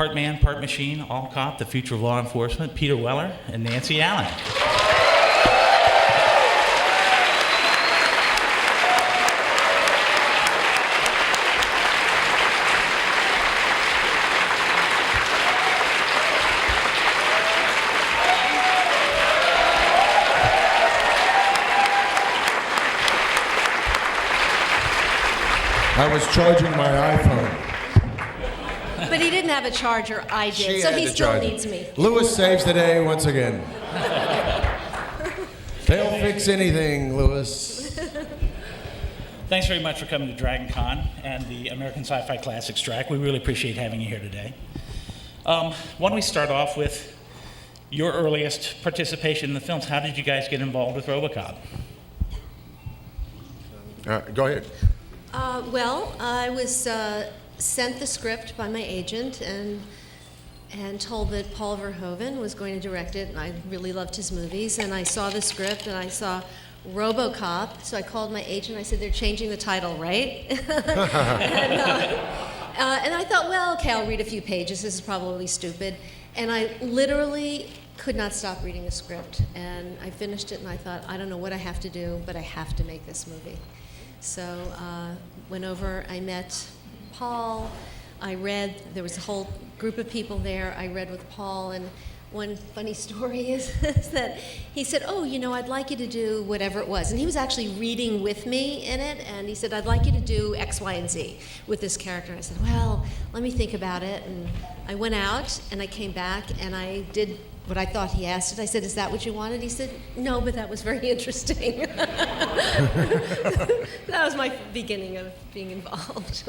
part man, part machine, all cop, the future of law enforcement, Peter Weller and Nancy Allen. I was charging my iPhone. But he didn't have a charger, I did, so he still needs me. Lewis saves the day once again. They'll fix anything, Lewis. Thanks very much for coming to DragonCon and the American Sci-Fi Classics track. We really appreciate having you here today. Why don't we start off with your earliest participation in the films? How did you guys get involved with Robocop? Go ahead. Well, I was sent the script by my agent and told that Paul Verhoeven was going to direct it, and I really loved his movies. And I saw the script, and I saw Robocop, so I called my agent. I said, they're changing the title, right? And I thought, well, okay, I'll read a few pages. This is probably stupid. And I literally could not stop reading the script. And I finished it, and I thought, I don't know what I have to do, but I have to make this movie. So went over, I met Paul, I read, there was a whole group of people there, I read with Paul, and one funny story is that he said, oh, you know, I'd like you to do whatever it was. And he was actually reading with me in it, and he said, I'd like you to do X, Y, and Z with this character. I said, well, let me think about it. And I went out, and I came back, and I did what I thought he asked it. I said, is that what you wanted? He said, no, but that was very interesting. That was my beginning of being involved.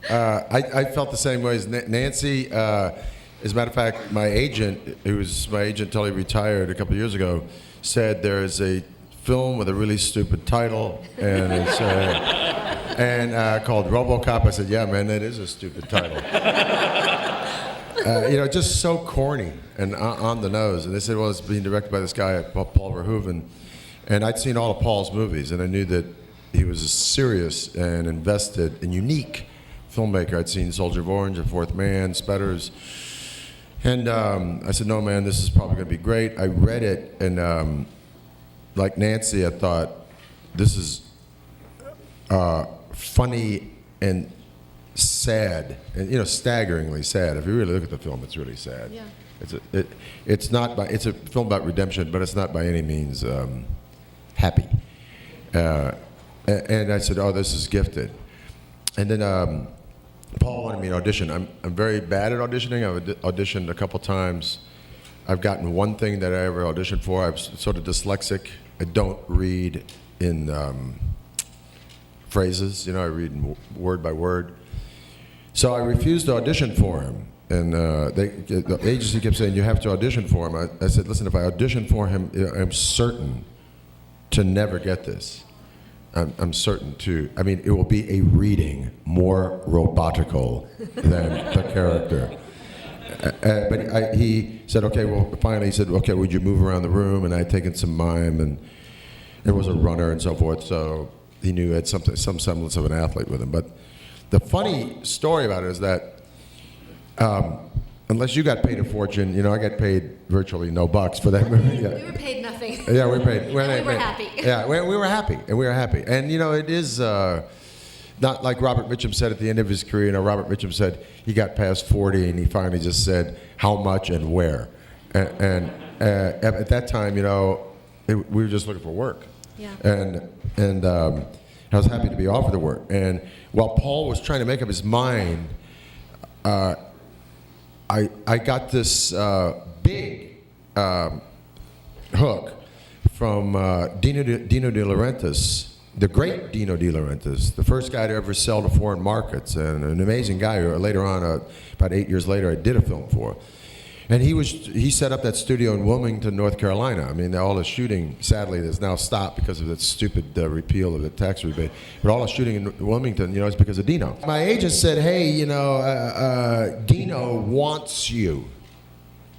I felt the same way as Nancy. As a matter of fact, my agent, who was my agent until he retired a couple of years ago, said there is a film with a really stupid title, and it's called Robocop. I said, yeah, man, that is a stupid title. You know, just so corny and on the nose. And they said, well, it's being directed by this guy, Paul Verhoeven. And I'd seen all of Paul's movies, and I knew that he was a serious and invested and unique filmmaker. I'd seen Soldier of Orange, The Fourth Man, Spetters. And I said, no, man, this is probably going to be great. I read it, and like Nancy, I thought, this is funny and sad, and you know, staggeringly sad. If you really look at the film, it's really sad. Yeah. It's a film about redemption, but it's not by any means happy. And I said, oh, this is gifted. And then Paul wanted me to audition. I'm very bad at auditioning. I've auditioned a couple times. I've gotten one thing that I ever auditioned for. I'm sort of dyslexic. I don't read in phrases. You know, I read in word by word. So I refused to audition for him. And the agency kept saying, you have to audition for him. I said, listen, if I audition for him, I'm certain to never get this. I'm certain to, I mean, it will be a reading more robotical than the character. But he said, okay, well, finally he said, okay, would you move around the room? And I had taken some mime, and it was a runner and so forth, so he knew he had some semblance of an athlete with him. But the funny story about it is that unless you got paid a fortune, you know, I got paid virtually no bucks for that movie. Yeah. We were paid nothing. Yeah, we were paid. We were happy. Yeah, we were happy, and we were happy. And you know, it is not like Robert Mitchum said at the end of his career. You know, Robert Mitchum said he got past 40, and he finally just said how much and where. And at that time, you know, we were just looking for work. Yeah. And I was happy to be offered the work. And while Paul was trying to make up his mind, I got this big hook from Dino De Laurentiis, the great Dino De Laurentiis, the first guy to ever sell to foreign markets, and an amazing guy who later on, about 8 years later, I did a film for. And he set up that studio in Wilmington, North Carolina. I mean, all the shooting, sadly, has now stopped because of that stupid repeal of the tax rebate. But all the shooting in Wilmington, you know, is because of Dino. My agent said, hey, you know, Dino wants you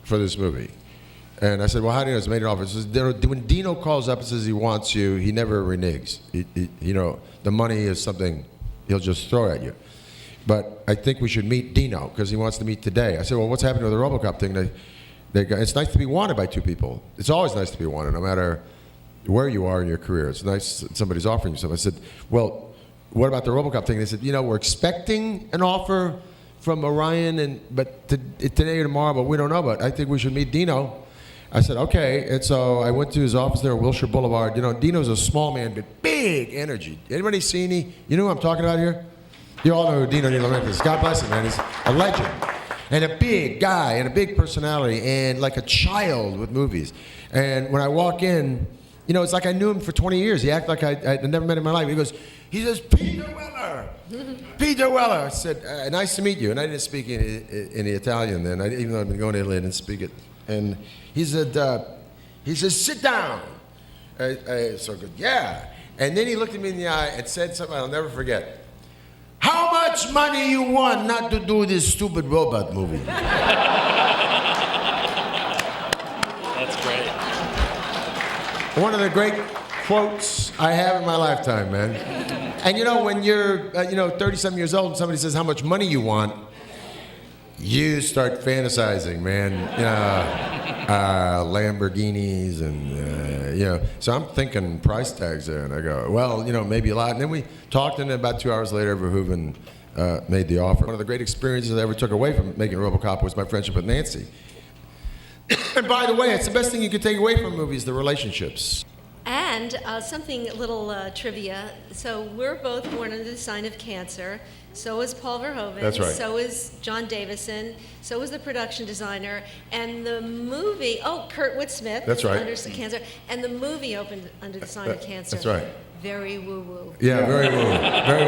for this movie. And I said, well, how do you know? It's made an offer. He says, when Dino calls up and says he wants you, he never reneges. You know, the money is something he'll just throw at you. but I think we should meet Dino because he wants to meet today. I said, well, what's happening with the Robocop thing? It's nice to be wanted by two people. It's always nice to be wanted, no matter where you are in your career. It's nice that somebody's offering you something. I said, well, what about the Robocop thing? They said, we're expecting an offer from Orion, but today or tomorrow, but we don't know. But I think we should meet Dino. I said, okay. And so I went to his office there on Wilshire Boulevard. Dino's a small man, but big energy. Anybody see any? You know who I'm talking about here? You all know who Dino Nilomenko is. God bless him, man. He's a legend. And a big guy and a big personality and like a child with movies. And when I walk in, it's like I knew him for 20 years. He acted like I'd never met him in my life. He says, Peter Weller. Peter Weller. I said, nice to meet you. And I didn't speak any Italian then. Even though I've been going to Italy, I didn't speak it. And he said, sit down. So good, yeah. And then he looked at me in the eye and said something I'll never forget. How much money you want not to do this stupid robot movie? That's great. One of the great quotes I have in my lifetime, man. And when you're 30-something years old and somebody says how much money you want, you start fantasizing, man. Lamborghinis and so I'm thinking price tags there, and I go, well, maybe a lot. And then we talked, and then about 2 hours later, Verhoeven made the offer. One of the great experiences I ever took away from making Robocop was my friendship with Nancy. And by the way, it's the best thing you can take away from movies, the relationships. And something, a little trivia. So we're both born under the sign of Cancer. So is Paul Verhoeven. That's right. So is John Davison. So is the production designer. And the movie, Kurt Smith. That's right. Under Cancer. And the movie opened under the sign of Cancer. That's right. Very woo-woo. Yeah, very woo. Very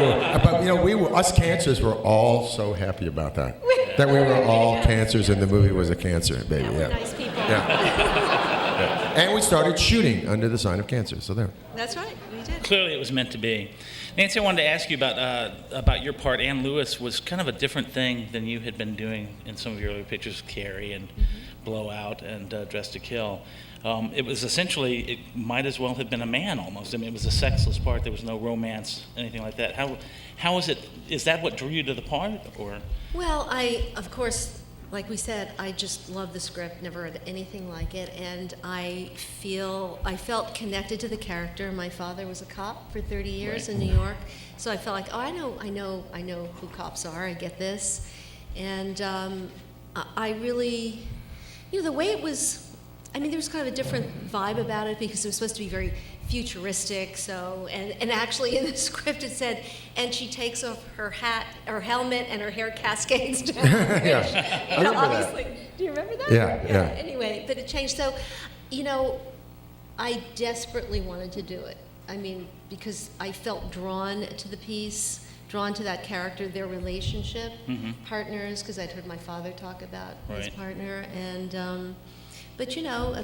woo. But, us Cancers were all so happy about that. That we were all Cancers and the movie was a Cancer, baby. Yeah, we're nice people. Yeah. And we started shooting under the sign of Cancer, so there. That's right, we did. Clearly, it was meant to be. Nancy, I wanted to ask you about your part. Ann Lewis was kind of a different thing than you had been doing in some of your earlier pictures, Carrie and Blowout and Dressed to Kill. It was essentially, it might as well have been a man almost. I mean, it was a sexless part. There was no romance, anything like that. How is it? Is that what drew you to the part, or? Well, of course, like we said, I just love the script, never read anything like it, and I felt connected to the character. My father was a cop for 30 years in New York, so I felt like, I know who cops are, I get this. And I really, the way it was, there was kind of a different vibe about it because it was supposed to be very futuristic. So, and actually in the script it said, and she takes off her hat, her helmet, and her hair cascades down. Yeah, I remember obviously. that. Do you remember that? Yeah. Anyway, but it changed. So, I desperately wanted to do it. Because I felt drawn to the piece, drawn to that character, their relationship, partners, because I'd heard my father talk about his partner, and. But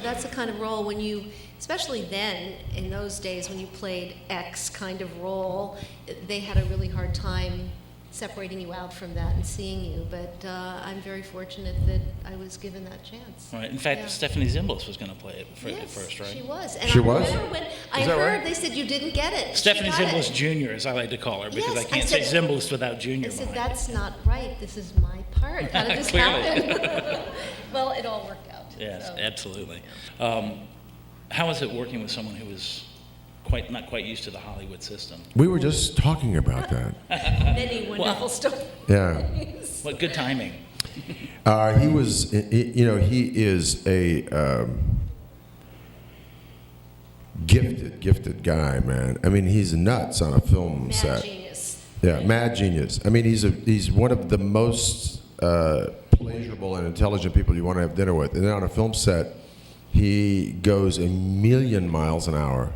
that's the kind of role when you, especially then, in those days when you played X kind of role, they had a really hard time separating you out from that and seeing you. But I'm very fortunate that I was given that chance. Right. In fact, Stephanie Zimbalist was going to play it at first, right? She was. And She I was? remember when I heard they said you didn't get it. Stephanie She got Zimbalist it. Jr., as I like to call her, because Yes, I can't I say said- Zimbalist without Jr. I said, behind it. that's not right. This is my part. How did this Clearly. happen? Well, it all worked out. Yes, so. absolutely. How is it working with someone who is not quite used to the Hollywood system? We were just talking about that. Many wonderful stories. Yeah. What good timing. He was, he is a gifted guy, man. He's nuts on a film Mad set. genius. Yeah, mad genius. He's one of the most pleasurable and intelligent people you want to have dinner with. And then on a film set, he goes a million miles an hour.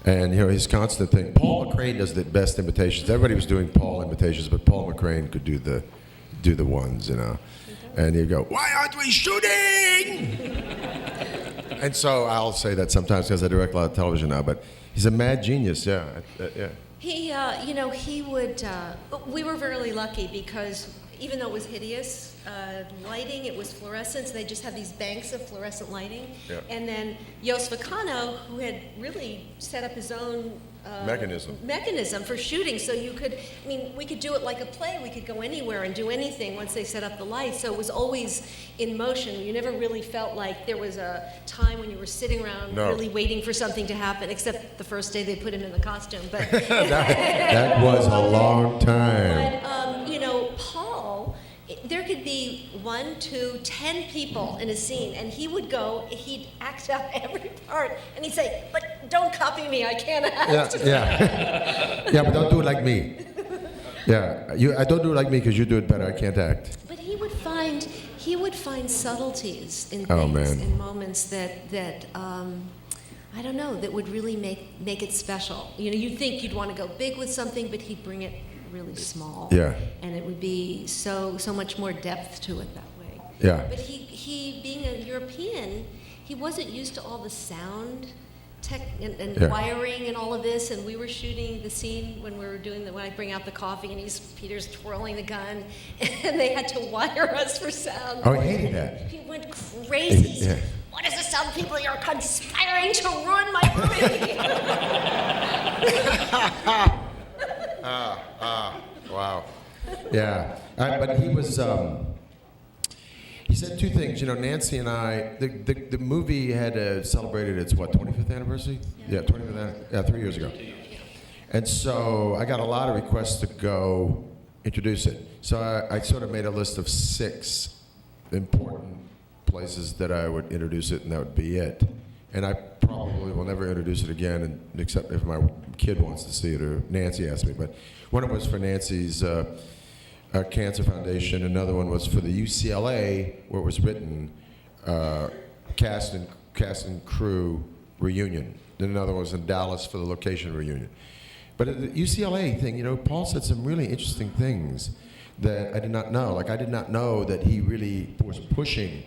And his constant thing. Paul McCrane does the best imitations. Everybody was doing Paul imitations, but Paul McCrane could do the ones, And he'd go, "Why aren't we shooting?" And so I'll say that sometimes because I direct a lot of television now. But he's a mad genius. Yeah. He, he would. We were very lucky because even though it was hideous lighting, it was fluorescence. They just had these banks of fluorescent lighting. Yeah. And then Jos Vacano, who had really set up his own mechanism for shooting, so you could, I mean, we could do it like a play. We could go anywhere and do anything once they set up the lights. So it was always in motion. You never really felt like there was a time when you were sitting around really waiting for something to happen, except the first day they put him in the costume. But that was a long time. But, you know, Paul, there could be 1, 2, 10 people in a scene, and he would go, he'd act out every part, and he'd say, but don't copy me, I can't act. Yeah, but don't do it like me. Yeah, I don't do it like me because you do it better. I can't act. But he would find subtleties in Oh, things, man. in moments that I don't know, that would really make it special. You know, you'd think you'd want to go big with something, but he'd bring it really small. Yeah. And it would be so much more depth to it that way. Yeah. But he being a European, he wasn't used to all the sound tech and Yeah. wiring and all of this. And we were shooting the scene when when I bring out the coffee and Peter's twirling the gun, and they had to wire us for sound. Oh, I hated that. He went crazy. He said, Yeah. what is the sound people? You're conspiring to ruin my movie. Wow. Yeah. But he was. He said two things. You know, Nancy and I. The movie had celebrated its 25th anniversary. Yeah, 25th. Yeah, 3 years ago. And so I got a lot of requests to go introduce it. So I sort of made a list of 6 important places that I would introduce it, and that would be it. And I probably will never introduce it again, except if my kid wants to see it or Nancy asked me. But one of them was for Nancy's Cancer Foundation. Another one was for the UCLA, where it was written, cast and crew reunion. Then another one was in Dallas for the location reunion. But at the UCLA thing, you know, Paul said some really interesting things that I did not know. Like, I did not know that he really was pushing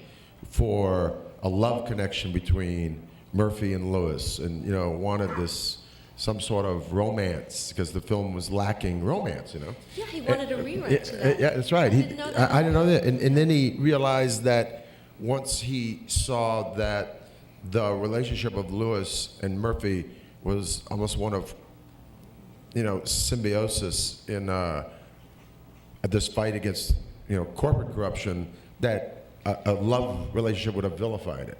for a love connection between Murphy and Lewis, and, you know, wanted some sort of romance, because the film was lacking romance, you know. Yeah, he wanted a rewrite to that. Yeah, that's right. I didn't know that. I didn't know that. And then he realized that once he saw that the relationship of Lewis and Murphy was almost one of, you know, symbiosis in this fight against, you know, corporate corruption, that a love relationship would have vilified it.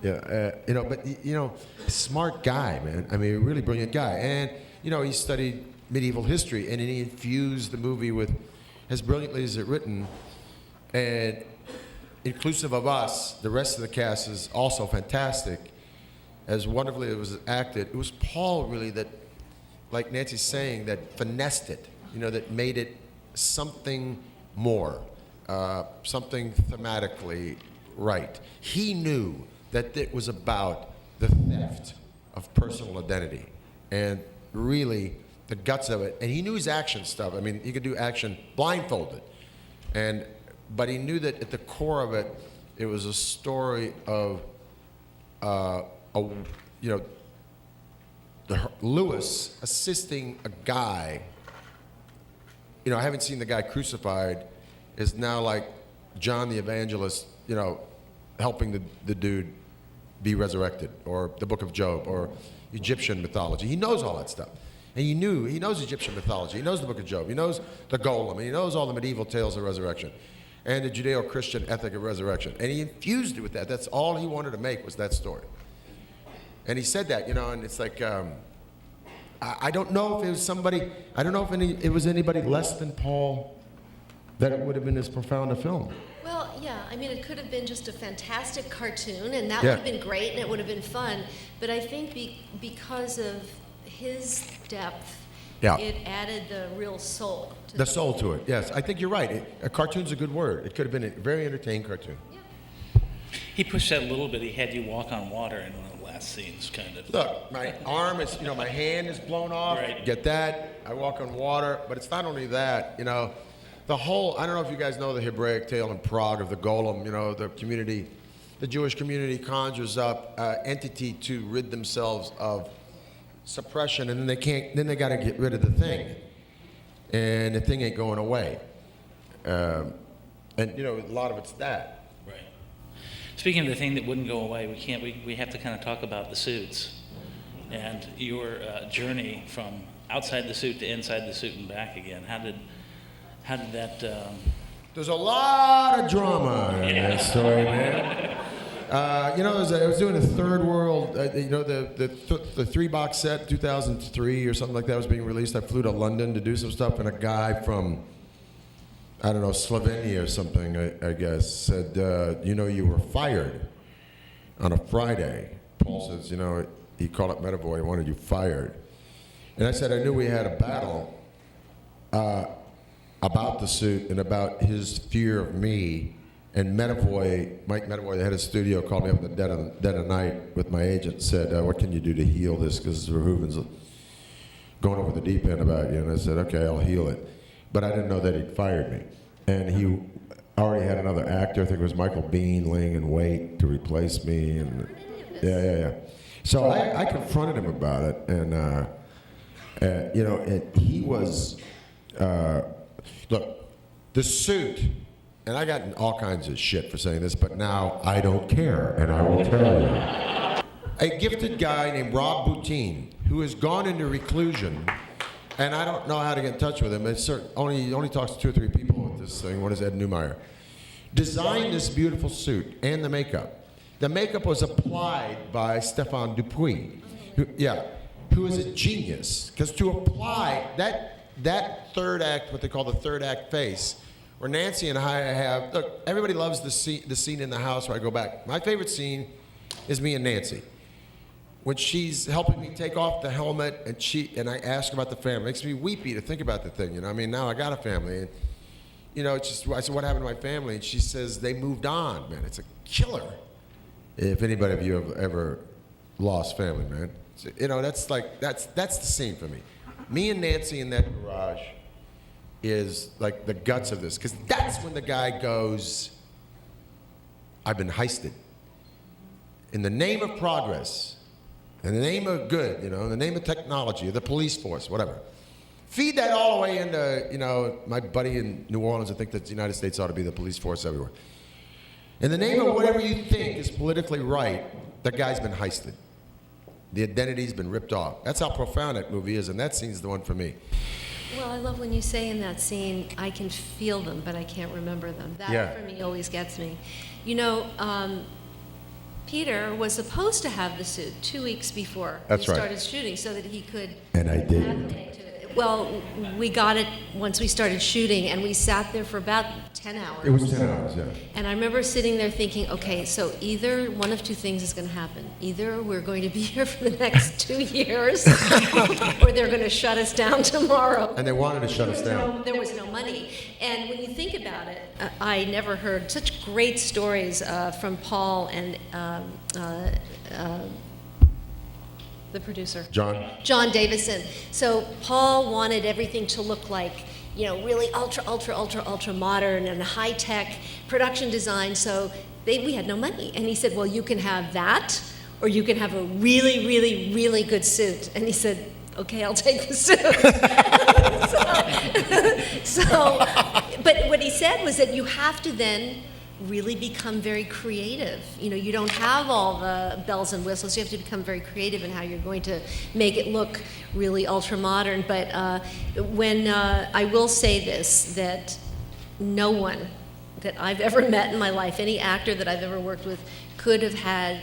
Yeah, you know, but, you know, smart guy, man. I mean, a really brilliant guy. And, you know, he studied medieval history, and he infused the movie with, as brilliantly as it's written, and inclusive of us, the rest of the cast is also fantastic. As wonderfully as it was acted, it was Paul really that, like Nancy's saying, that finessed it, you know, that made it something more, something thematically right. He knew that it was about the theft of personal identity, and really the guts of it. And he knew his action stuff. I mean, he could do action blindfolded, but he knew that at the core of it, it was a story of, you know, Lewis assisting a guy. You know, I haven't seen the guy crucified, is now like John the Evangelist, you know, helping the dude be resurrected, or the Book of Job, or Egyptian mythology. He knows all that stuff. And he knows Egyptian mythology. He knows the Book of Job. He knows the Golem. And he knows all the medieval tales of resurrection and the Judeo-Christian ethic of resurrection. And he infused it with that. That's all he wanted to make, was that story. And he said that, you know, and it's like, I don't know if it was somebody, I don't know if it was anybody less than Paul that it would have been as profound a film. Well, yeah, I mean, it could have been just a fantastic cartoon, and that Yeah. would have been great, and it would have been fun. But I think because of his depth, Yeah. it added the real soul to The soul to it, yes. I think you're right. A cartoon's a good word. It could have been a very entertaining cartoon. Yeah. He pushed that a little bit. He had you walk on water in one of the last scenes, kind of. Look, my arm is, you know, my hand is blown off. Right. Get that? I walk on water. But it's not only that, you know, the whole, I don't know if you guys know the Hebraic tale in Prague of the golem, you know, the Jewish community conjures up an entity to rid themselves of suppression, and then they got to get rid of the thing. And the thing ain't going away. And you know, a lot of it's that. Right. Speaking of the thing that wouldn't go away, we have to kind of talk about the suits and your journey from outside the suit to inside the suit and back again. How did that? There's a lot of drama in that story, man. You know, I was doing a third world, you know, the 3-box set, 2003 or something like that was being released. I flew to London to do some stuff, and a guy from, I don't know, Slovenia or something, I guess, said, you know, you were fired on a Friday. Paul says, you know, he called up Metavoy and wanted you fired. And I said, I knew we had a battle about the suit and about his fear of me. And Mike Metavoy, the head of the studio, called me up in the dead of night with my agent and said, what can you do to heal this? Because Verhoeven's going over the deep end about you. And I said, okay, I'll heal it. But I didn't know that he'd fired me. And he already had another actor, I think it was Michael Biehn, laying in wait to replace me. And yeah. So I confronted him about it. And, you know, and he was, look, the suit, and I got all kinds of shit for saying this, but now I don't care, and I will tell you. A gifted guy named Rob Boutine, who has gone into reclusion, and I don't know how to get in touch with him. He only talks to 2 or 3 people with this thing. One is Ed Neumeyer. Designed this beautiful suit and the makeup. The makeup was applied by Stéphane Dupuis, who is a genius. Because to apply that third act, what they call the third act face, where Nancy and I have, look, everybody loves the scene in the house where I go back. My favorite scene is me and Nancy. When she's helping me take off the helmet and I ask about the family. It makes me weepy to think about the thing, you know. I mean, now I got a family. And, you know, it's just, I said, what happened to my family? And she says, they moved on, man. It's a killer. If anybody of you have ever lost family, man. So, you know, that's the scene for me. Me and Nancy in that garage is like the guts of this, because that's when the guy goes, I've been heisted. In the name of progress, in the name of good, you know, in the name of technology, the police force, whatever. Feed that all the way into, you know, my buddy in New Orleans, I think that the United States ought to be the police force everywhere. In the name of whatever you think is politically right, that guy's been heisted. The identity's been ripped off. That's how profound that movie is, and that scene's the one for me. Well, I love when you say in that scene, I can feel them, but I can't remember them. That, for me, always gets me. You know, Peter was supposed to have the suit 2 weeks before we started shooting so that he could and I didn't. acclimate to it. Well, we got it once we started shooting, and we sat there for about 10 hours. It was 10 hours, yeah. And I remember sitting there thinking, okay, so either one of 2 things is going to happen. Either we're going to be here for the next 2 years, or they're going to shut us down tomorrow. And they wanted to shut us down. There was no money. And when you think about it, I never heard such great stories from Paul and the producer. John Davison. So Paul wanted everything to look like, you know, really ultra modern and high-tech production design. So we had no money. And he said, well, you can have that, or you can have a really good suit. And he said, okay, I'll take the suit. But what he said was that you have to then really become very creative. You know, you don't have all the bells and whistles. You have to become very creative in how you're going to make it look really ultra modern. But when I will say this, that no one that I've ever met in my life, any actor that I've ever worked with, could have had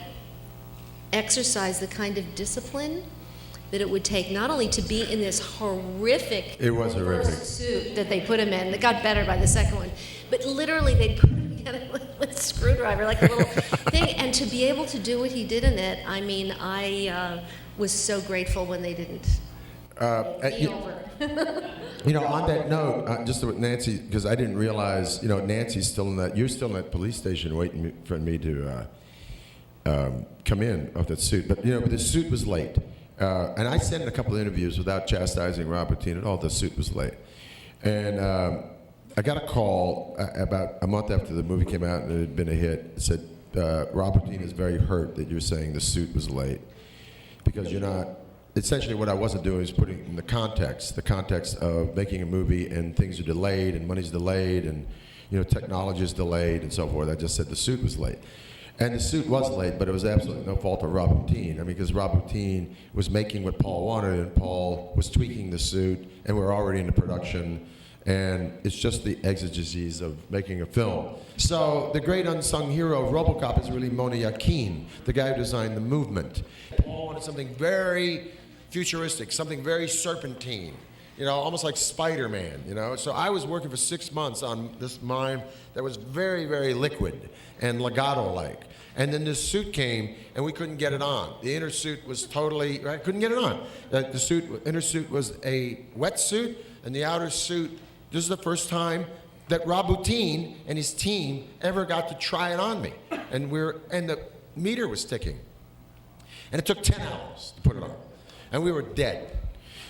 exercised the kind of discipline that it would take not only to be in this horrific first suit that they put him in, that got better by the second one, but literally they put him together with a screwdriver, like a little thing, and to be able to do what he did in it, I mean, I was so grateful when they didn't over. You know, on that note, just with Nancy, because I didn't realize, you know, Nancy's still in that, you're still in that police station waiting for me to come in off that suit, but, you know, the suit was late. And I sent in a couple of interviews without chastising Rob Boutine at all. The suit was late. And I got a call about a month after the movie came out and it had been a hit. It said, Rob Boutine is very hurt that you're saying the suit was late because you're not essentially what I wasn't doing is putting in the context of making a movie, and things are delayed, and money's delayed, and technology is delayed, and so forth. I just said the suit was late. And the suit was late, but it was absolutely no fault of Rob Bottin. I mean, because Rob Bottin was making what Paul wanted, and Paul was tweaking the suit, and we're already into production, and it's just the exigencies of making a film. So the great unsung hero of Robocop is really Moni Yakin, the guy who designed the movement. Paul wanted something very futuristic, something very serpentine, almost like Spider-Man, So I was working for 6 months on this mime that was very, very liquid and legato-like. And then this suit came, and we couldn't get it on. The inner suit was totally, right? Couldn't get it on. The inner suit was a wetsuit, and the outer suit, this is the first time that Rob Bottin and his team ever got to try it on me. And the meter was ticking. And it took 10 hours to put it on. And we were dead.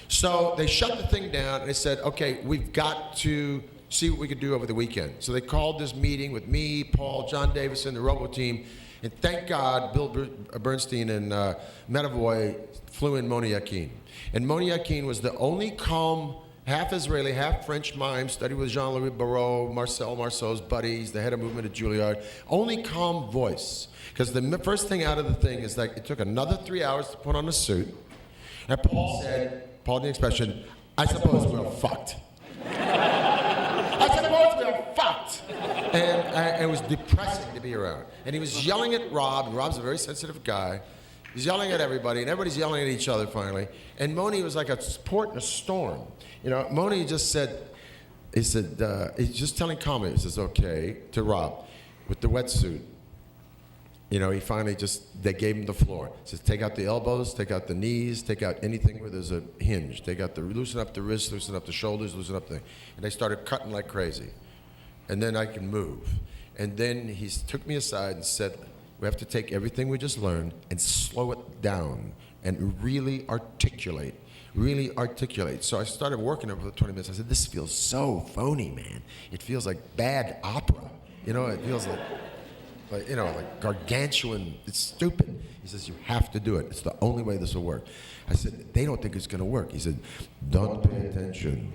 So they shut the thing down, and they said, okay, we've got to see what we could do over the weekend. So they called this meeting with me, Paul, John Davison, the Robo team, and thank God Bill Bernstein and Medavoy flew in Moni Yakin. And Moni Yakin was the only calm, half Israeli, half French mime, studied with Jean-Louis Barrault, Marcel Marceau's buddies, the head of movement at Juilliard, only calm voice. Because the first thing out of the thing is like, it took another 3 hours to put on a suit, and Paul said, Paul the expression, I suppose we're fucked. I suppose we're fucked. And it was depressing to be around. And he was yelling at Rob, and Rob's a very sensitive guy. He's yelling at everybody, and everybody's yelling at each other finally. And Moni was like a port in a storm. Moni just said, he's just telling calmly, he says, okay, to Rob, with the wetsuit. He finally they gave him the floor. He says, take out the elbows, take out the knees, take out anything where there's a hinge. Loosen up the wrists, loosen up the shoulders, loosen up and they started cutting like crazy. And then I can move. And then he took me aside and said, we have to take everything we just learned and slow it down and really articulate. So I started working over 20 minutes. I said, this feels so phony, man. It feels like bad opera. It feels like gargantuan. It's stupid. He says, you have to do it. It's the only way this will work. I said, they don't think it's going to work. He said, don't pay attention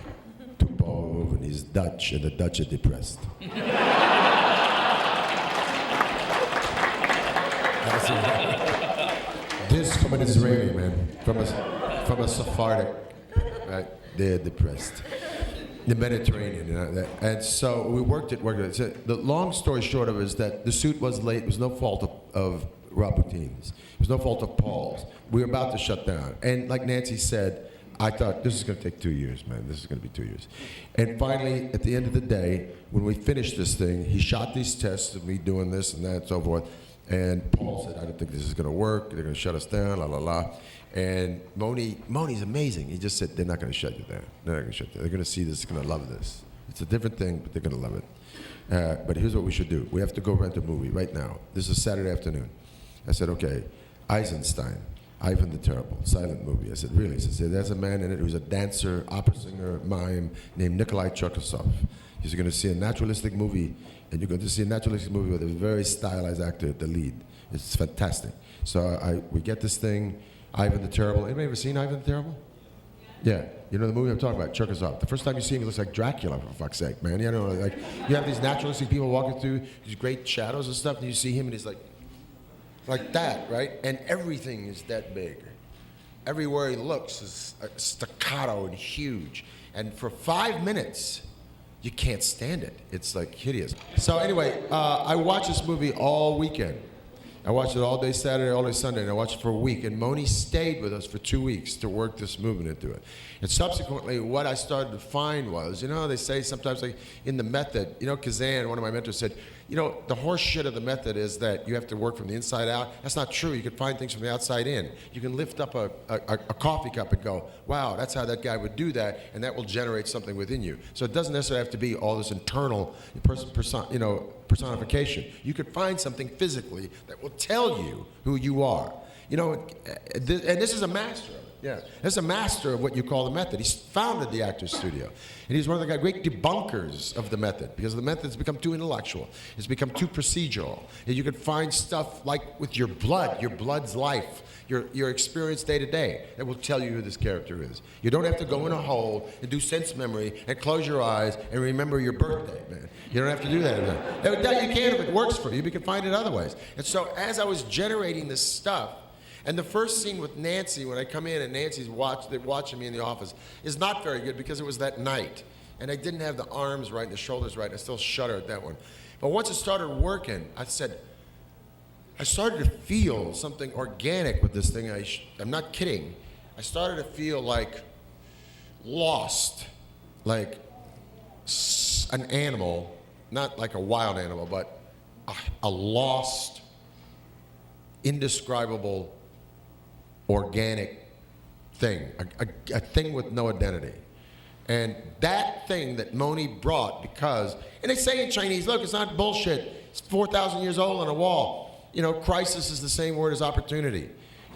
to Paul Verhoeven. He's Dutch, and the Dutch are depressed. This from an Israeli, man. From a Sephardic, right? They're depressed. The Mediterranean, and so we worked it. So the long story short of it is that the suit was late. It was no fault of Rob Bottin's. It was no fault of Paul's. We were about to shut down. And like Nancy said, I thought, this is going to take 2 years, man. This is going to be 2 years. And finally, at the end of the day, when we finished this thing, he shot these tests of me doing this and that and so forth. And Paul said, I don't think this is going to work. They're going to shut us down, la, la, la. And Moni's amazing. He just said, they're not going to shut you down. They're not going to shut you down. They're going to see this, they're going to love this. It's a different thing, but they're going to love it. But here's what we should do. We have to go rent a movie right now. This is Saturday afternoon. I said, okay, Eisenstein, Ivan the Terrible, silent movie. I said, really? He said, there's a man in it who's a dancer, opera singer, mime, named Nikolai Cherkasov. You're going to see a naturalistic movie, and you're going to see a naturalistic movie with a very stylized actor at the lead. It's fantastic. So we get this thing, Ivan the Terrible. Anybody ever seen Ivan the Terrible? Yeah. You know the movie I'm talking about, Cherkasov. The first time you see him, he looks like Dracula, for fuck's sake, man. Like you have these naturalistic people walking through these great shadows and stuff, and you see him, and he's like that, right? And everything is that big. Everywhere he looks is staccato and huge. And for 5 minutes, you can't stand it. It's like hideous. So anyway, I watched this movie all weekend. I watched it all day Saturday, all day Sunday, and I watched it for a week. And Moni stayed with us for 2 weeks to work this movement into it. And subsequently, what I started to find was, they say sometimes like in the method, Kazan, one of my mentors said, the horse shit of the method is that you have to work from the inside out. That's not true. You can find things from the outside in. You can lift up a coffee cup and go, wow, that's how that guy would do that, and that will generate something within you. So it doesn't necessarily have to be all this internal personification. You could find something physically that will tell you who you are. And this is a master of it. Yeah, he's a master of what you call the method. He's founded the Actors Studio. And he's one of the great debunkers of the method because the method's become too intellectual. It's become too procedural. And you can find stuff like with your blood's life, your experience day to day that will tell you who this character is. You don't have to go in a hole and do sense memory and close your eyes and remember your birthday, man. You don't have to do that every time. You can if it works for you, but you can find it other ways. And so as I was generating this stuff, and the first scene with Nancy, when I come in and Nancy's watching me in the office, is not very good because it was that night. And I didn't have the arms right and the shoulders right. I still shudder at that one. But once it started working, I started to feel something organic with this thing. I'm not kidding. I started to feel like lost, like an animal, not like a wild animal, but a lost, indescribable, organic thing, a thing with no identity. And that thing that Moni brought because, and they say in Chinese, look, it's not bullshit. It's 4,000 years old on a wall. You know, crisis is the same word as opportunity.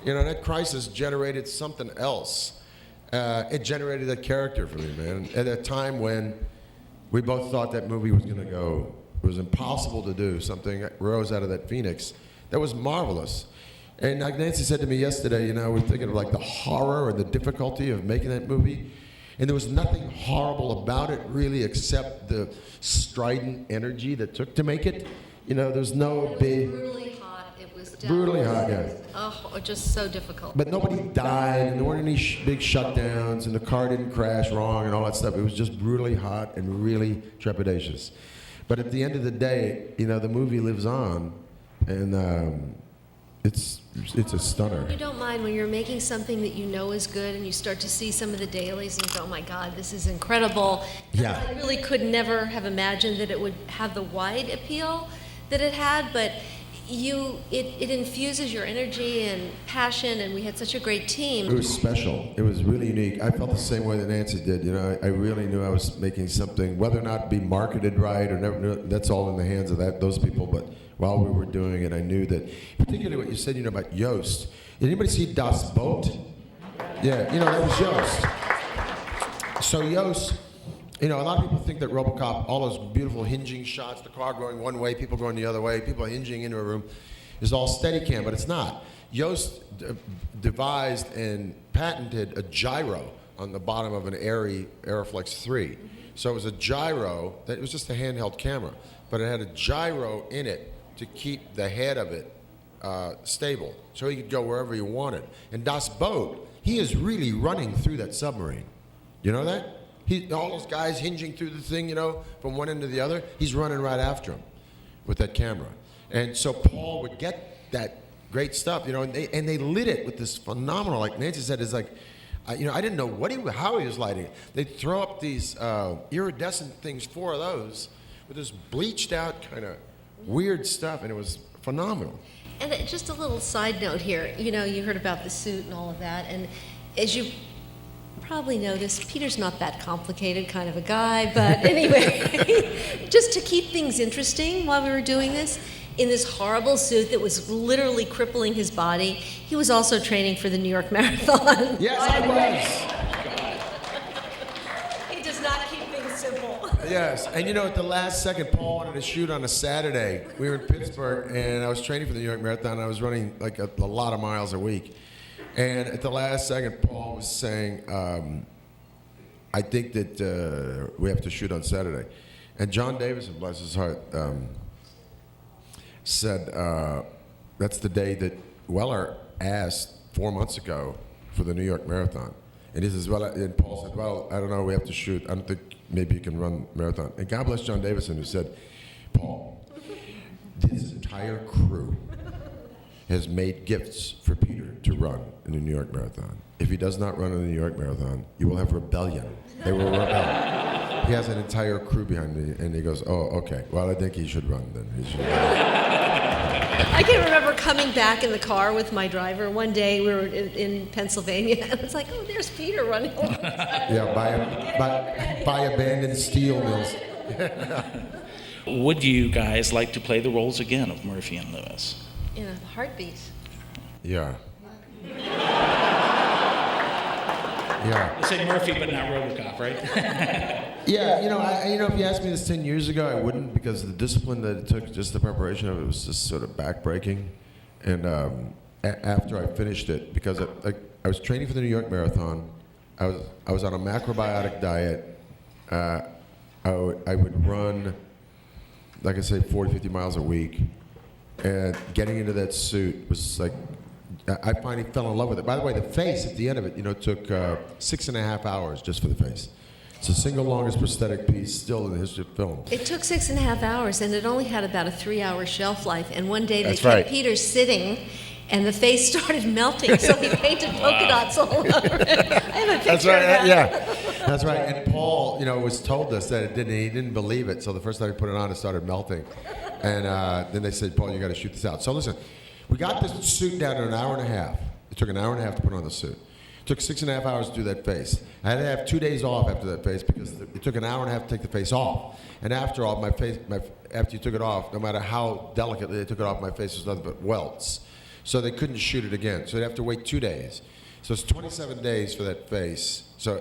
You know, that crisis generated something else. It generated a character for me, man. At a time when we both thought that movie was going to go, it was impossible to do, something that rose out of that phoenix that was marvelous. And like Nancy said to me yesterday, you know, we're thinking of like the horror and the difficulty of making that movie. And there was nothing horrible about it really except the strident energy that took to make it. You know, there's no big... Brutally hot. It was brutally hot, yeah. Oh, just so difficult. But nobody died, and there weren't any big shutdowns, and the car didn't crash wrong and all that stuff. It was just brutally hot and really trepidatious. But at the end of the day, you know, the movie lives on, and it's a stunner. You don't mind when you're making something that you know is good and you start to see some of the dailies and you go, oh my God, this is incredible. Yeah. I really could never have imagined that it would have the wide appeal that it had, but it infuses your energy and passion, and we had such a great team. It was special. It was really unique. I felt the same way that Nancy did. You know, I really knew I was making something, whether or not it be marketed right or never, that's all in the hands of those people. But while we were doing it, I knew that, particularly what you said, you know, about Yost. Did anybody see Das Boot? Yeah, you know, that was Yost. So Yost, you know, a lot of people think that Robocop, all those beautiful hinging shots, the car going one way, people going the other way, people hinging into a room, is all Steadicam, but it's not. Yost devised and patented a gyro on the bottom of an Aeroflex 3. So it was a gyro, that it was just a handheld camera, but it had a gyro in it to keep the head of it stable, so he could go wherever he wanted. And Das Boot, he is really running through that submarine. You know that? All those guys hinging through the thing, you know, from one end to the other, he's running right after him with that camera. And so Paul would get that great stuff, you know, and they lit it with this phenomenal, like Nancy said, it's like, you know, I didn't know how he was lighting it. They'd throw up these iridescent things, 4 of those, with this bleached out kind of weird stuff, and it was phenomenal. And just a little side note here, you know, you heard about the suit and all of that, and as you probably noticed, Peter's not that complicated kind of a guy, but anyway, just to keep things interesting while we were doing this, in this horrible suit that was literally crippling his body, he was also training for the New York Marathon. Yes, I was. He does not keep things simple. Yes, and you know, at the last second, Paul wanted to shoot on a Saturday. We were in Pittsburgh, and I was training for the New York Marathon. I was running like a lot of miles a week. And at the last second, Paul was saying, I think that we have to shoot on Saturday. And John Davison, bless his heart, said that's the day that Weller asked 4 months ago for the New York Marathon. And he says, and Paul said, well, I don't know, we have to shoot. I don't think maybe you can run marathon. And God bless John Davison, who said, Paul, this entire crew has made gifts for Peter to run in the New York Marathon. If he does not run in the New York Marathon, you will have rebellion. They will rebel. He has an entire crew behind me, and he goes, oh, okay. Well, I think he should run then. He should run. I can remember coming back in the car with my driver. One day we were in Pennsylvania, and it's like, oh, there's Peter running along. Yeah, by abandoned steel mills. Would you guys like to play the roles again of Murphy and Lewis? In a heartbeat. Yeah. Yeah. They say Murphy, but not Robocop, right? Yeah, if you asked me this 10 years ago, I wouldn't, because the discipline that it took, just the preparation of it, was just sort of backbreaking. And after I finished it, because I was training for the New York Marathon, I was on a macrobiotic diet. I would run, like I say, 40, 50 miles a week. And getting into that suit was like, I finally fell in love with it. By the way, the face at the end of it, took 6.5 hours just for the face. It's the single longest prosthetic piece still in the history of film. It took 6.5 hours, and it only had about a 3-hour shelf life. And one day they That's kept right. Peter sitting, and the face started melting, so he painted polka dots all over it. I have a picture That's right. of that. Yeah, that's right. And Paul, was told us that it didn't. He didn't believe it. So the first time he put it on, it started melting. And then they said, "Paul, you got to shoot this out." So listen, we got this suit down in an hour and a half. It took an hour and a half to put on the suit. It took 6.5 hours to do that face. I had to have 2 days off after that face because it took an hour and a half to take the face off. And after all, after you took it off, no matter how delicately they took it off, my face was nothing but welts. So they couldn't shoot it again. So they'd have to wait 2 days. So it's 27 days for that face. So,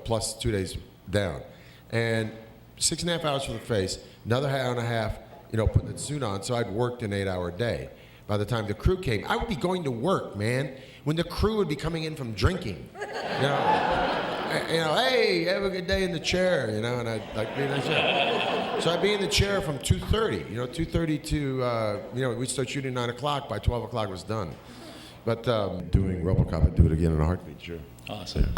plus 2 days down. And 6.5 hours for the face, another hour and a half, putting the suit on. So I'd worked an 8-hour day. By the time the crew came, I would be going to work, man, when the crew would be coming in from drinking. Hey, have a good day in the chair, and I'd like be in the chair. So I'd be in the chair from 2:30, 2:30 to, we'd start shooting 9 o'clock. By 12 o'clock it was done. But doing Robocop, I'd do it again in a heartbeat, sure. Awesome.